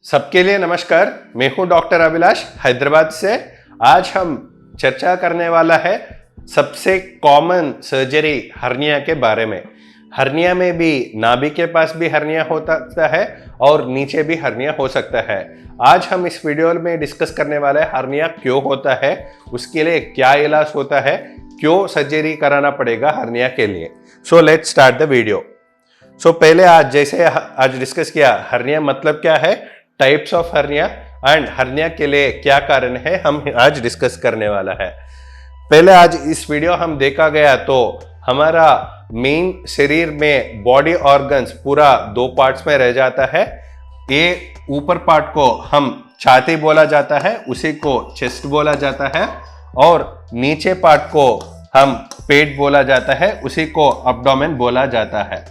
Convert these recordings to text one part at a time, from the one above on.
सबके लिए नमस्कार। मैं हूं डॉक्टर अभिलाष हैदराबाद से। आज हम चर्चा करने वाला है सबसे कॉमन सर्जरी हर्निया के बारे में। हर्निया में भी नाभि के पास भी हर्निया होता है और नीचे भी हर्निया हो सकता है। आज हम इस वीडियो में डिस्कस करने वाले हैं हर्निया क्यों होता है, उसके लिए क्या इलाज होता है, क्यों सर्जरी कराना पड़ेगा हर्निया के लिए। So let's start the video. पहले आज डिस्कस किया हर्निया मतलब क्या है, types of hernia and hernia के लिए क्या कारण है, हम आज डिस्कस करने वाला है। पहले आज इस वीडियो हम देखा गया तो हमारा मेन शरीर में बॉडी ऑर्गन्स पूरा दो पार्ट्स में रह जाता है। ये ऊपर पार्ट को हम छाती बोला जाता है, उसी को चेस्ट बोला जाता है, और नीचे पार्ट को हम पेट बोला जाता है, उसी को एब्डोमेन बोला जाता है।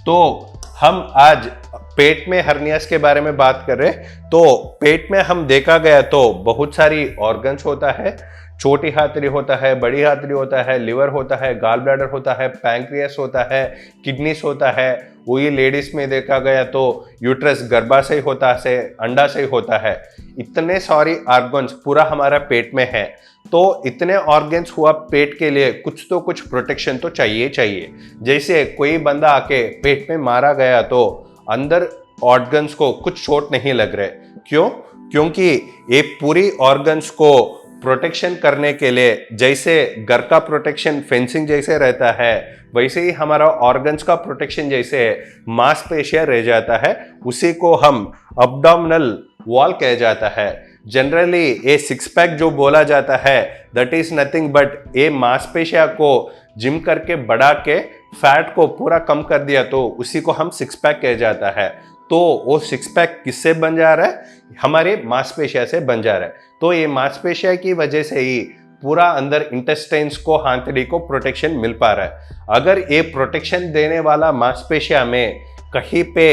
तो हम आज पेट में हर्नियास के बारे में बात कर रहे हैं। तो पेट में हम देखा गया तो बहुत सारी ऑर्गन्स होता है। छोटी हाथरी होता है, बड़ी हाथरी होता है, लिवर होता है, गॉल ब्लैडर होता है, पैंक्रियास होता है, किडनीस होता है। वही लेडीज में देखा गया तो यूट्रस गर्भाशय होता है, अंडाशय होता है। इतने सारी ऑर्गन्स पूरा हमारा पेट में है। तो इतने ऑर्गन्स हुआ पेट के लिए कुछ तो कुछ प्रोटेक्शन तो चाहिए। जैसे कोई बंदा आके पेट में मारा गया तो अंदर ऑर्गन्स को कुछ चोट नहीं लग रहे। क्यों? क्योंकि ये पूरी ऑर्गन्स को प्रोटेक्शन करने के लिए, जैसे घर का प्रोटेक्शन फेंसिंग जैसे रहता है, वैसे ही हमारा ऑर्गन्स का प्रोटेक्शन जैसे मांसपेशियां रह जाता है, उसी को हम अब्डोमिनल वॉल कहा जाता है। जनरली ये सिक्स पैक जो बोला जाता है दैट इज नथिंग बट ये मांसपेशियां को जिम करके बढ़ा के फैट को पूरा कम कर दिया तो उसी को हम सिक्स पैक कहा जाता है। तो वो सिक्स पैक किससे बन जा रहा है? हमारे मांसपेशिया से बन जा रहा है। तो ये मांसपेशिया की वजह से ही पूरा अंदर इंटेस्टाइन्स को, हाथड़ी को प्रोटेक्शन मिल पा रहा है। अगर ये प्रोटेक्शन देने वाला मांसपेशिया में कहीं पे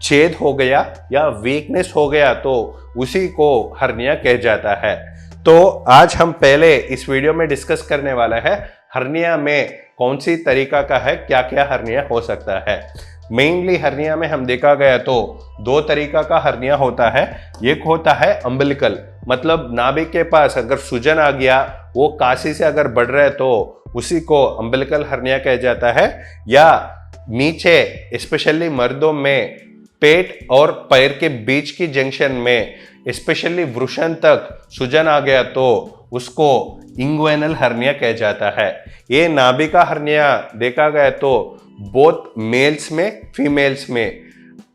छेद हो गया या वीकनेस हो गया तो उसी को हर्निया कहा जाता है। तो आज हम पहले इस वीडियो में डिस्कस करने वाला है हर्निया में कौन सी तरीका का है, क्या क्या हर्निया हो सकता है। मेनली हर्निया में हम देखा गया तो दो तरीका का हर्निया होता है। एक होता है अम्बिलिकल, मतलब नाभि के पास अगर सूजन आ गया, वो काशी से अगर बढ़ रहा है तो उसी को अम्बिलिकल हर्निया कहा जाता है। या नीचे स्पेशली मर्दों में पेट और पैर के बीच की जंक्शन में स्पेशली वृषण तक सूजन आ गया तो उसको इंग्वेनल हर्निया कहा जाता है। ये नाभि का हर्निया देखा गया तो बोथ मेल्स में, फीमेल्स में,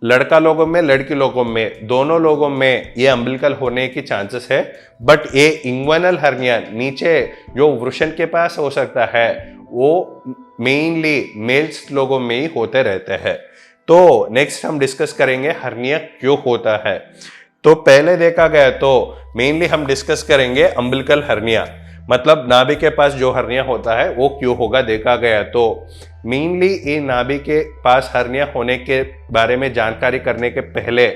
लड़का लोगों में, लड़की लोगों में, दोनों लोगों में ये अम्बिलिकल होने की चांसेस है। बट ये इंग्वेनल हर्निया नीचे जो वृषण के पास हो सकता है वो मेनली मेल्स लोगों में ही होते रहते हैं। तो नेक्स्ट हम डिस्कस करेंगे हर्निया क्यों होता है। तो पहले देखा गया तो मेनली हम डिस्कस करेंगे अम्बिलिकल हर्निया, मतलब नाभि के पास जो हर्निया होता है वो क्यों होगा देखा गया तो मेनली ये नाभि के पास हर्निया होने के बारे में जानकारी करने के पहले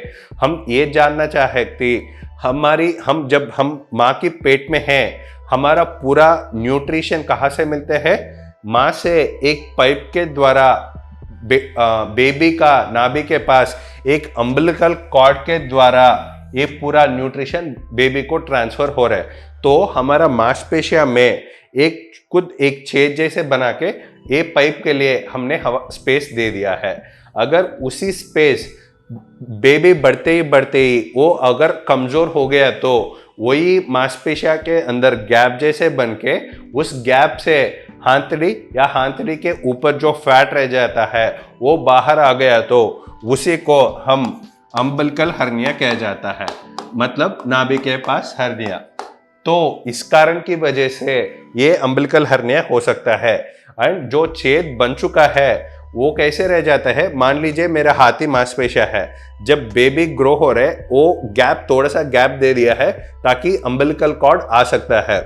हम ये जानना चाहते हम जब हम माँ की पेट में हैं, हमारा पूरा न्यूट्रिशन कहाँ से मिलते हैं? माँ से एक पाइप के द्वारा बेबी का नाभि के पास एक अम्बिलिकल कॉर्ड के द्वारा ये पूरा न्यूट्रिशन बेबी को ट्रांसफर हो रहा है। तो हमारा मांसपेशिया में एक छेद जैसे बना के ये पाइप के लिए हमने स्पेस दे दिया है। अगर उसी स्पेस बेबी बढ़ते ही वो अगर कमजोर हो गया तो वही मांसपेशिया के अंदर गैप जैसे बन के उस गैप से हाथड़ी या हाथड़ी के ऊपर जो फैट रह जाता है वो बाहर आ गया तो उसी को हम अम्बिलिकल हर्निया कहा जाता है, मतलब नाभि के पास हर्निया। तो इस कारण की वजह से ये अम्बिलिकल हर्निया हो सकता है। एंड जो छेद बन चुका है वो कैसे रह जाता है? मान लीजिए मेरा हाथी मांसपेशिया है, जब बेबी ग्रो हो रहे वो थोड़ा सा गैप दे दिया है ताकि अम्बिलिकल कॉर्ड आ सकता है।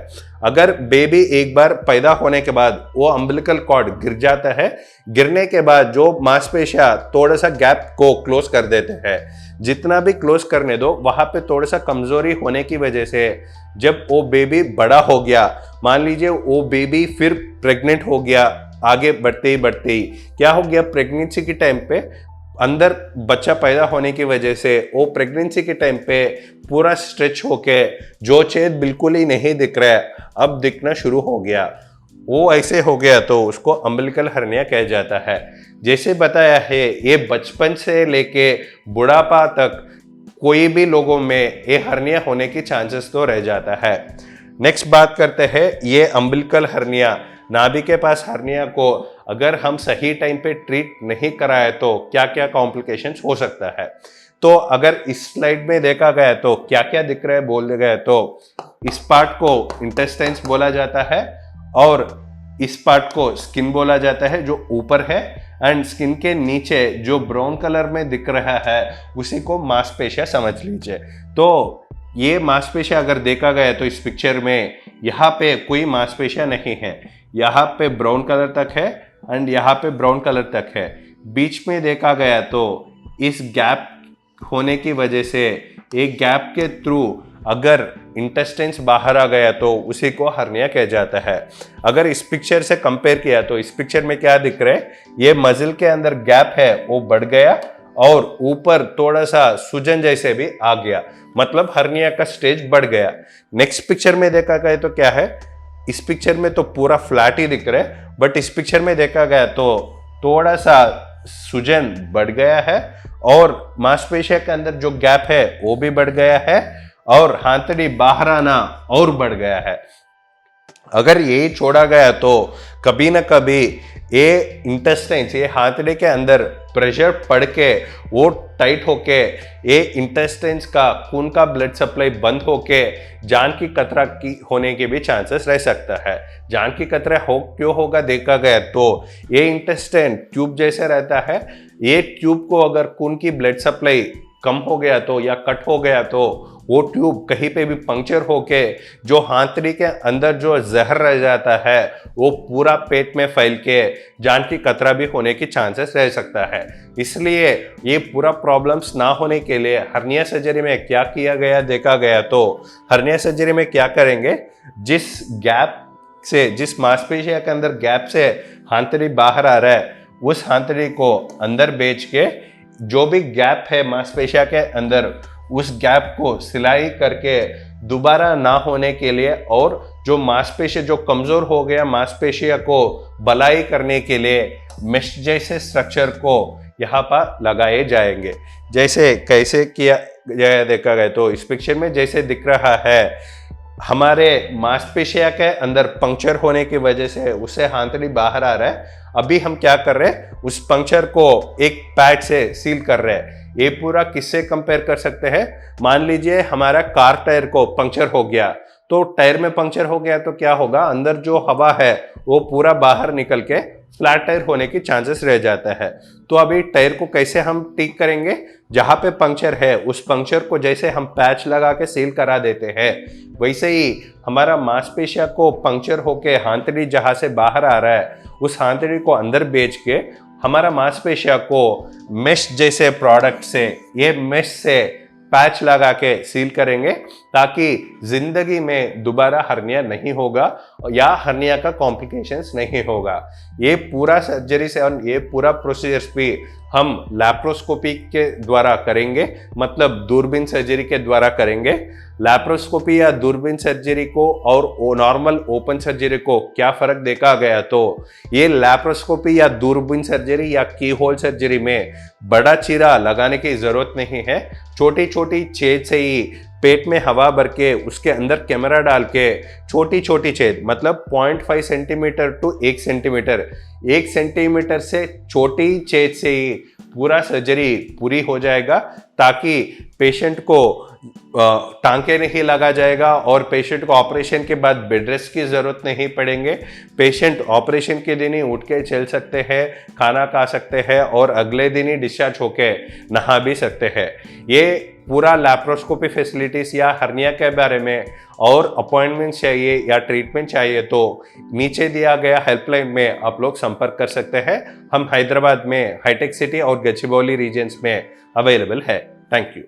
अगर बेबी एक बार पैदा होने के बाद वो अम्बिलिकल कॉर्ड गिर जाता है, गिरने के बाद जो मांसपेशियां थोड़ा सा गैप को क्लोज कर देते हैं। जितना भी क्लोज करने दो वहां पे थोड़ा सा कमजोरी होने की वजह से जब वो बेबी बड़ा हो गया, मान लीजिए वो बेबी फिर प्रेग्नेंट हो गया, आगे बढ़ते ही क्या हो गया, प्रेगनेंसी के टाइम पे अंदर बच्चा पैदा होने की वजह से वो प्रेगनेंसी के टाइम पे पूरा स्ट्रेच होके जो छेद बिल्कुल ही नहीं दिख रहा है अब दिखना शुरू हो गया, वो ऐसे हो गया तो उसको अम्बिलिकल हर्निया कहा जाता है। जैसे बताया है ये बचपन से लेके बुढ़ापा तक कोई भी लोगों में ये हर्निया होने की चांसेस तो रह जाता है। नेक्स्ट बात करते हैं ये अम्बिलिकल हर्निया। नाभि के पास हर्निया को अगर हम सही टाइम पे ट्रीट नहीं कराए तो क्या क्या कॉम्प्लिकेशंस हो सकता है। तो अगर इस स्लाइड में देखा गया तो क्या क्या दिख रहा है बोल गए तो इस पार्ट को इंटेस्टाइन्स बोला जाता है और इस पार्ट को स्किन बोला जाता है जो ऊपर है, एंड स्किन के नीचे जो ब्राउन कलर में दिख रहा है उसी को मांसपेशियां समझ लीजिए। तो ये मांसपेशियां अगर देखा गया तो इस पिक्चर में यहाँ पे कोई मांसपेशियां नहीं है, यहाँ पे ब्राउन कलर तक है एंड यहाँ पे ब्राउन कलर तक है। बीच में देखा गया तो इस गैप होने की वजह से एक गैप के थ्रू अगर इंटेस्टाइन्स बाहर आ गया तो उसी को हर्निया कहा जाता है। अगर इस पिक्चर से कंपेयर किया तो इस पिक्चर में क्या दिख रहा है, ये मजिल के अंदर गैप है वो बढ़ गया और ऊपर थोड़ा सा सूजन जैसे भी आ गया, मतलब हर्निया का स्टेज बढ़ गया। नेक्स्ट पिक्चर में देखा गया तो क्या है, इस पिक्चर में तो पूरा फ्लैट ही दिख रहा है, बट इस पिक्चर में देखा गया तो थोड़ा सा सूजन बढ़ गया है और मांसपेशिया के अंदर जो गैप है वो भी बढ़ गया है और हाथड़ी बाहर आना और बढ़ गया है। अगर ये छोड़ा गया तो कभी ना कभी ये इंटेस्टाइन्स, ये हाथड़ी के अंदर प्रेशर पड़ के वो टाइट होके ये इंटेस्टाइन्स का खून का ब्लड सप्लाई बंद होके जान की खतरा की होने के भी चांसेस रह सकता है। जान की खतरा क्यों होगा देखा गया तो ये इंटेस्टाइन ट्यूब जैसे रहता है, ये ट्यूब को अगर खून की ब्लड सप्लाई कम हो गया तो या कट हो गया तो वो ट्यूब कहीं पे भी पंक्चर होके जो हाथड़ी के अंदर जो जहर रह जाता है वो पूरा पेट में फैल के जान की खतरा भी होने की चांसेस रह सकता है। इसलिए ये पूरा प्रॉब्लम्स ना होने के लिए हर्निया सर्जरी में क्या किया गया देखा गया तो हर्निया सर्जरी में क्या करेंगे, जिस गैप से, जिस मांसपेशिया के अंदर गैप से हाथड़ी बाहर आ रहा है उस हाथड़ी को अंदर बेच के जो भी गैप है मांसपेशिया के अंदर उस गैप को सिलाई करके दोबारा ना होने के लिए और जो मांसपेशी जो कमजोर हो गया मांसपेशिया को भलाई करने के लिए मेश जैसे स्ट्रक्चर को यहाँ पर लगाए जाएंगे। जैसे कैसे किया जाए देखा गया तो इस पिक्चर में जैसे दिख रहा है, हमारे मांसपेशिया के अंदर पंक्चर होने की वजह से उससे हाथड़ी बाहर आ रहा है। अभी हम क्या कर रहे हैं, उस पंक्चर को एक पैड से सील कर रहे हैं। ये पूरा किससे कंपेयर कर सकते हैं, मान लीजिए हमारा कार टायर को पंक्चर हो गया तो टायर में पंक्चर हो गया तो क्या होगा, अंदर जो हवा है वो पूरा बाहर निकल के फ्लैट टायर होने की चांसेस रह जाता है। तो अभी टायर को कैसे हम ठीक करेंगे, जहां पे पंक्चर है उस पंक्चर को जैसे हम पैच लगा के सील करा देते हैं वैसे ही हमारा मांसपेशिया को पंक्चर होके हाथड़ी जहां से बाहर आ रहा है उस हाथड़ी को अंदर बेच के हमारा मांसपेशिया को मेश जैसे प्रोडक्ट से, ये मेश से पैच लगा के सील करेंगे ताकि जिंदगी में दोबारा हर्निया नहीं होगा या हर्निया का कॉम्प्लिकेशंस नहीं होगा। ये पूरा सर्जरी से और ये पूरा प्रोसीजर्स भी हम लैप्रोस्कोपी के द्वारा करेंगे, मतलब दूरबीन सर्जरी के द्वारा करेंगे। लैप्रोस्कोपी या दूरबीन सर्जरी को और नॉर्मल ओपन सर्जरी को क्या फर्क देखा गया तो ये लैप्रोस्कोपी या दूरबीन सर्जरी या की होल सर्जरी में बड़ा चीरा लगाने की जरूरत नहीं है। छोटी छोटी छेद से ही पेट में हवा भर के उसके अंदर कैमरा डाल के छोटी छोटी छेद, मतलब 0.5 सेंटीमीटर टू 1 सेंटीमीटर, 1 सेंटीमीटर से छोटी छेद से ही पूरा सर्जरी पूरी हो जाएगा ताकि पेशेंट को टांके नहीं लगा जाएगा और पेशेंट को ऑपरेशन के बाद बेड रेस्ट की जरूरत नहीं पड़ेंगे। पेशेंट ऑपरेशन के दिन ही उठ के चल सकते हैं, खाना खा सकते हैं और अगले दिन ही डिस्चार्ज होके नहा भी सकते हैं। ये पूरा लैप्रोस्कोपी फैसिलिटीज या हर्निया के बारे में और अपॉइंटमेंट चाहिए या ट्रीटमेंट चाहिए तो नीचे दिया गया हेल्पलाइन में आप लोग संपर्क कर सकते हैं। हम हैदराबाद में हाईटेक सिटी और गचिबौली रीजन्स में अवेलेबल है। Thank you.